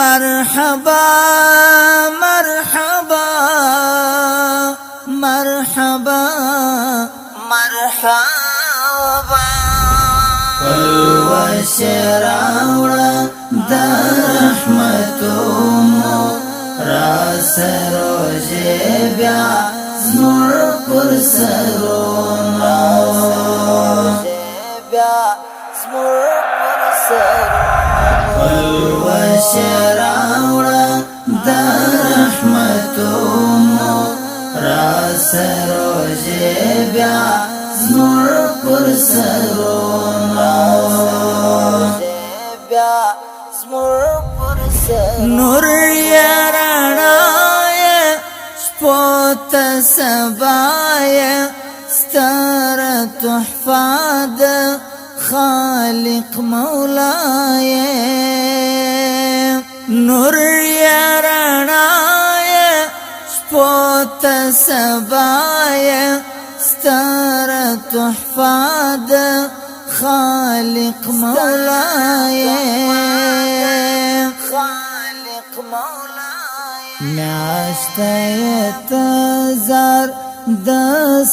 مرحبا مرحبا مرحبا مرحبا والوشراوڑا دا رحمتومو راس روجے بیا زمر پر سرون والوشراوڑا دا رحمتومو راس روجے بیا زمر پر سرون نور یا رڼای شپوت سبای ستر تحفه د خالق مولای نور یا رڼای شپوت سبای ستر تحفه د خالق مولاي خالق مولاي ناشتيت زار د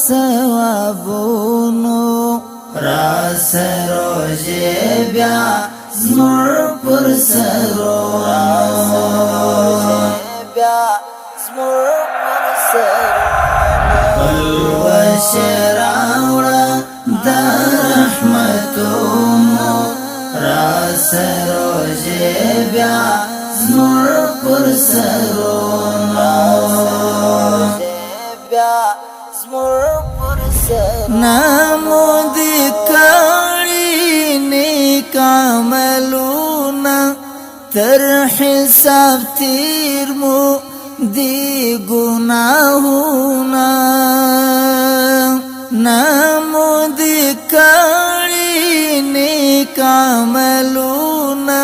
ثوابونو راس روجه بیا زمر پر سرون بیا زمر پر سرون والوشراوڑا دا رحمتومو راس روجے بیا زمر پر سرون نامو دی کاری نیک عملونا تر حساب تیر مو دی گناہونا نامو دی کاری نیک عملونا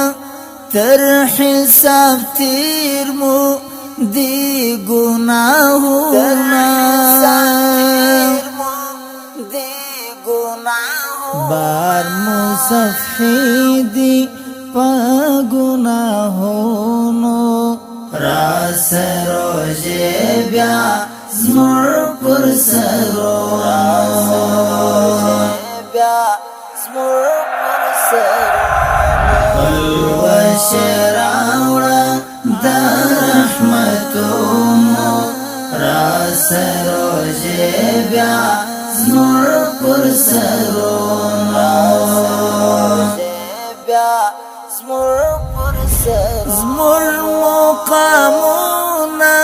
تر حساب تیر مو دی گناہونا بار مصفحی دی پا گناہونو راس روجے بیا زمر پر سرون والوشراوڑا دا رحمتومو راس روجے بیا زمر پر سرون زمر مقامونا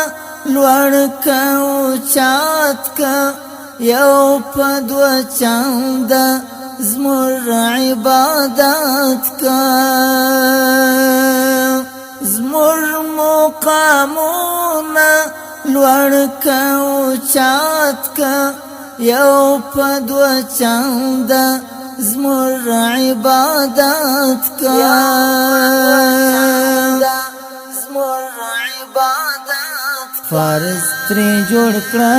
لوڑکا اوچات کا یو پدو چند زمر عبادت کا زمر مقامونا لوڑکا اوچات کا یو پدو چند زمر عبادت کا فرض تری جوړ کړه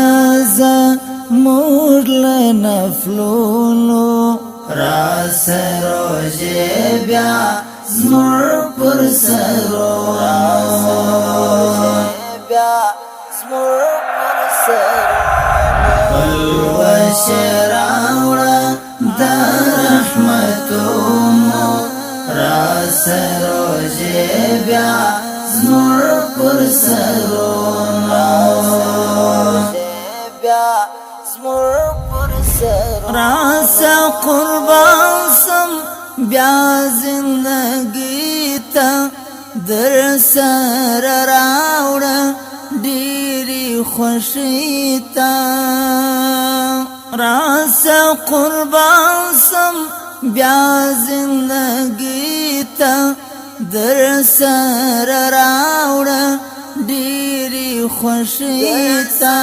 زموږ له نفلونو راس روجې بیا زموږ پر سرون والوشراوړه دا رحمتومو راس روجې بیا زموږ پر سرون راس قربان سم بیا زندگی تا در سر راوڑا ډیری خوشی تا راس قربان سم بیا زندگی تا در سر راوڑا ډیری خوشی تا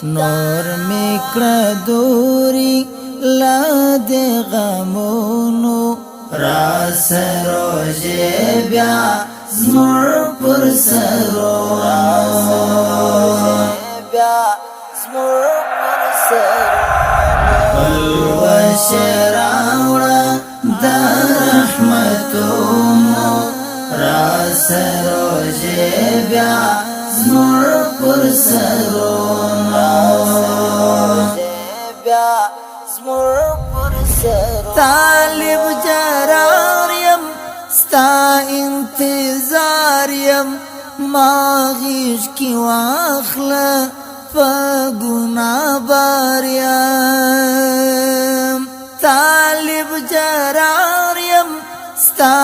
نور میکړه دوری لاد غمونو راس روجې بیا زمر پر سرون والوشراوړه دا رحمتونو راس روزه بیا زمر پر سرونو طالب جرار یم ستا انتظار یم ما غیش کی واخله پا گناه بار یم طالب جرار یم ستا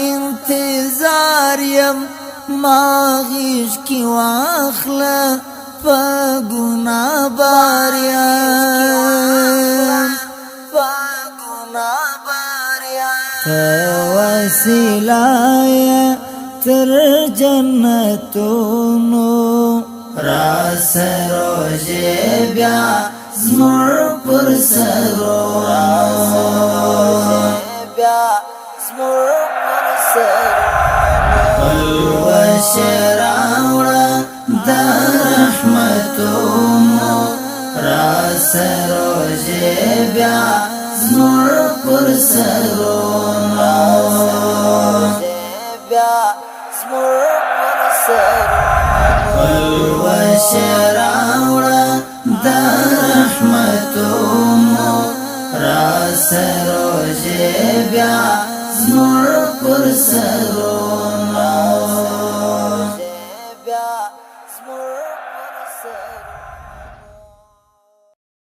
انتظار یم ما غیش کی واخله پا گناه بار یم وسیلہ تر جنتونو راس روزه بیا زمر پر سرونو وشراوڑا دا رحمتونو راس روزه بیا زمر پر سرونو وشراوڑا دا رحمتونو راس روزه بیا زمر پر سرونو